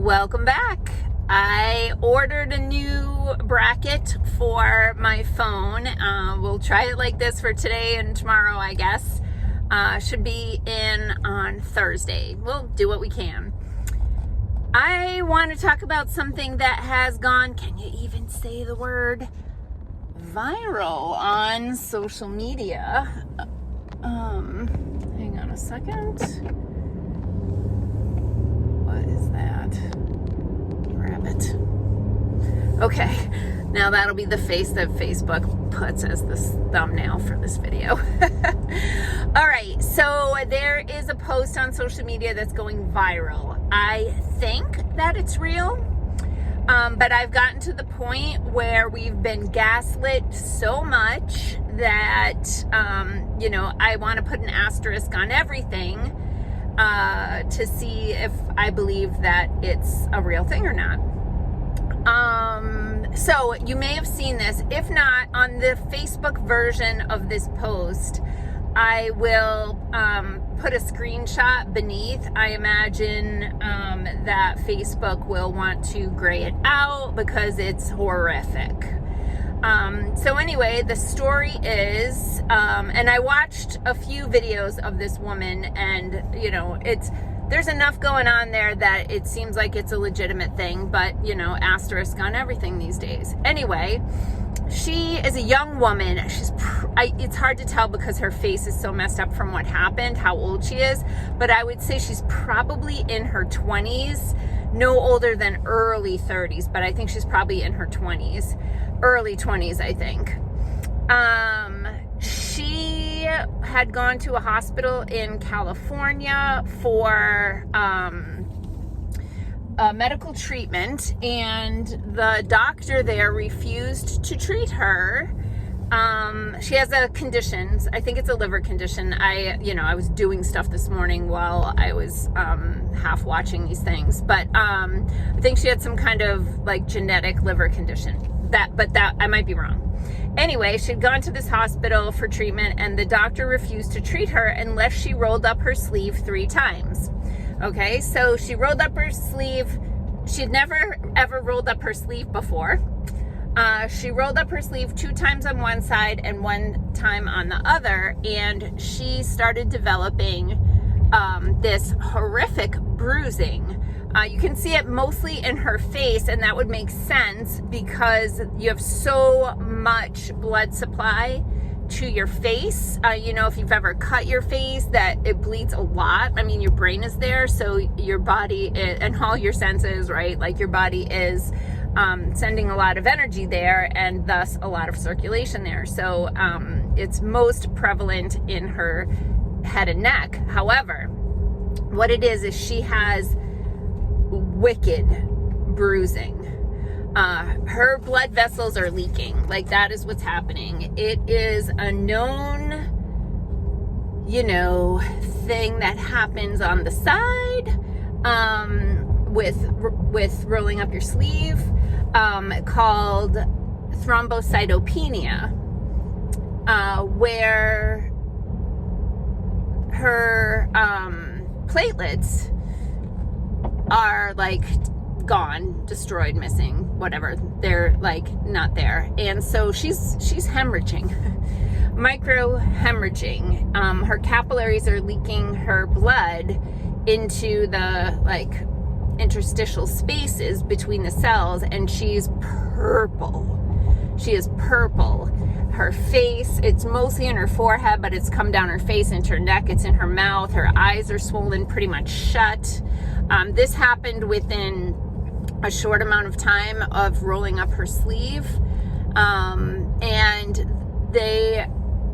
Welcome back. I ordered a new bracket for my phone. We'll try it like this for today and tomorrow, I guess. Should be in on Thursday. We'll do what we can. I want to talk about something that has gone, can you even say the word, viral on social media. Hang on a second. What is that? Rabbit. Okay, now that'll be the face that Facebook puts as this thumbnail for this video. All right, so there is a post on social media that's going viral. I think that it's real, but I've gotten to the point where we've been gaslit so much that, I want to put an asterisk on everything to see if I believe that it's a real thing or not. So you may have seen this. If not, on the Facebook version of this post, I will put a screenshot beneath. I imagine that Facebook will want to gray it out because it's horrific. So anyway, the story is, and I watched a few videos of this woman, and there's enough going on there that it seems like it's a legitimate thing, but asterisk on everything these days. Anyway, she is a young woman. It's hard to tell because her face is so messed up from what happened, how old she is, but I would say she's probably in her 20s, no older than early 30s, but I think she's probably in her 20s, early 20s, I think. She had gone to a hospital in California for medical treatment, and the doctor there refused to treat her. She has a condition. I think it's a liver condition. I was doing stuff this morning while I was half watching these things, but I think she had some kind of genetic liver condition. But I might be wrong. Anyway, she'd gone to this hospital for treatment, and the doctor refused to treat her unless she rolled up her sleeve 3 times. Okay, so she rolled up her sleeve. She'd never ever rolled up her sleeve before. She rolled up her sleeve 2 times on one side and 1 time on the other, and she started developing this horrific bruising. You can see it mostly in her face, and that would make sense because you have so much blood supply to your face. If you've ever cut your face, that it bleeds a lot. I mean, your brain is there, so your body and all your senses, right? Your body is sending a lot of energy there, and thus a lot of circulation there. So it's most prevalent in her head and neck. However, what it is she has wicked bruising. Her blood vessels are leaking. That is what's happening. It is a known, thing that happens on the side with rolling up your sleeve, called thrombocytopenia, where her platelets are gone, destroyed, missing, whatever. They're not there. And so she's hemorrhaging, micro hemorrhaging. Her capillaries are leaking her blood into the interstitial spaces between the cells, and she's purple. She is purple. Her face, it's mostly in her forehead, but it's come down her face, into her neck, it's in her mouth. Her eyes are swollen pretty much shut. This happened within a short amount of time of rolling up her sleeve. And they,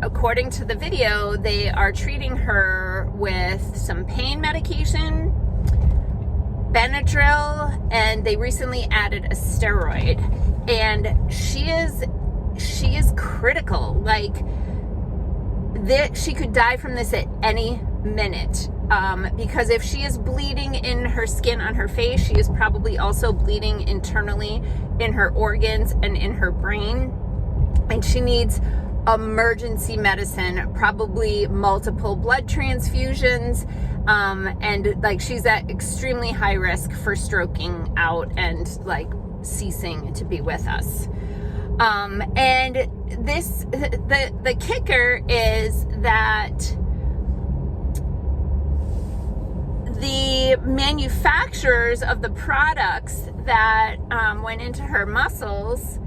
according to the video, they are treating her with some pain medication, Benadryl, and they recently added a steroid. And she is critical. She could die from this at any minute. Because if she is bleeding in her skin on her face, she is probably also bleeding internally in her organs and in her brain. And she needs emergency medicine, probably multiple blood transfusions, And like she's at extremely high risk for stroking out and like ceasing to be with us. And the kicker is that the manufacturers of the products that went into her muscles,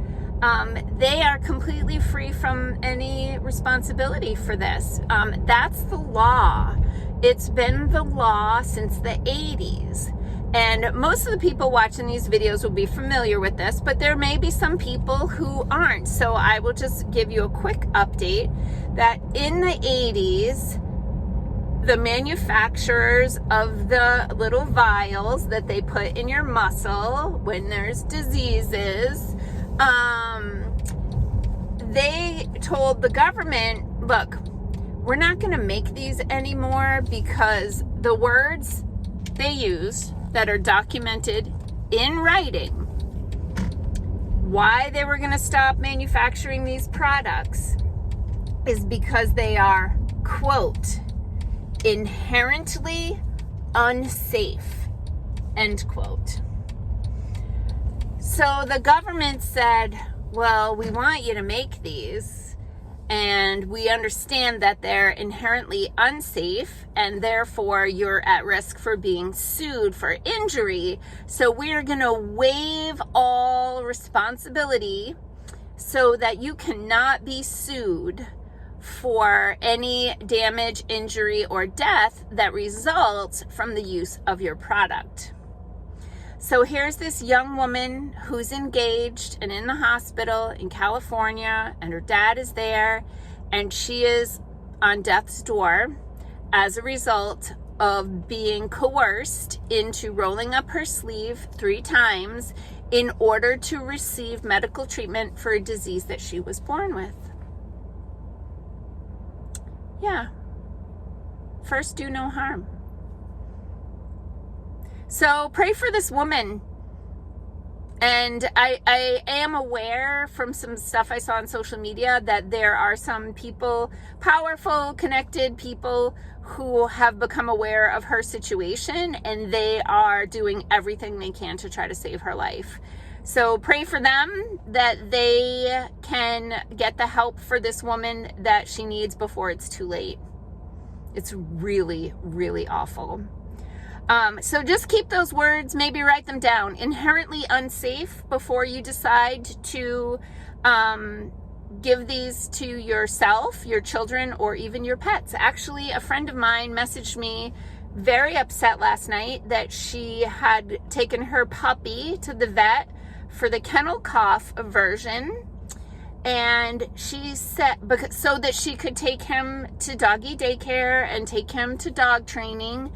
they are completely free from any responsibility for this. That's the law. It's been the law since the 80s. And most of the people watching these videos will be familiar with this, but there may be some people who aren't. So I will just give you a quick update that in the 80s, the manufacturers of the little vials that they put in your muscle when there's diseases, they told the government, look, we're not going to make these anymore because the words they use that are documented in writing, why they were going to stop manufacturing these products is because they are, quote, inherently unsafe, end quote. So the government said, well, we want you to make these, and we understand that they're inherently unsafe, and therefore you're at risk for being sued for injury. So we're going to waive all responsibility so that you cannot be sued for any damage, injury, or death that results from the use of your product. So here's this young woman who's engaged and in the hospital in California, and her dad is there, and she is on death's door as a result of being coerced into rolling up her sleeve 3 times in order to receive medical treatment for a disease that she was born with. Yeah. First, do no harm. So pray for this woman. And I am aware from some stuff I saw on social media that there are some people, powerful, connected people, who have become aware of her situation, and they are doing everything they can to try to save her life. So pray for them that they can get the help for this woman that she needs before it's too late. It's really, really awful. So just keep those words, maybe write them down. Inherently unsafe before you decide to give these to yourself, your children, or even your pets. Actually, a friend of mine messaged me very upset last night that she had taken her puppy to the vet for the kennel cough aversion. And she said, so that she could take him to doggy daycare and take him to dog training.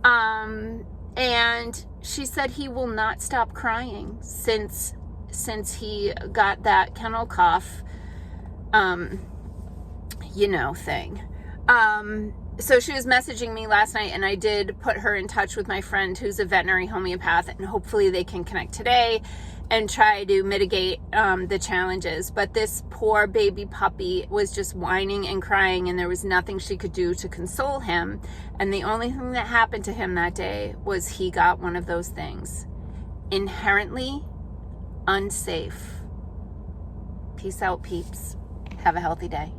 And she said he will not stop crying since he got that kennel cough, thing. So she was messaging me last night, and I did put her in touch with my friend who's a veterinary homeopath, and hopefully they can connect today and try to mitigate the challenges. But this poor baby puppy was just whining and crying, and there was nothing she could do to console him. And the only thing that happened to him that day was he got one of those things. Inherently unsafe. Peace out, peeps. Have a healthy day.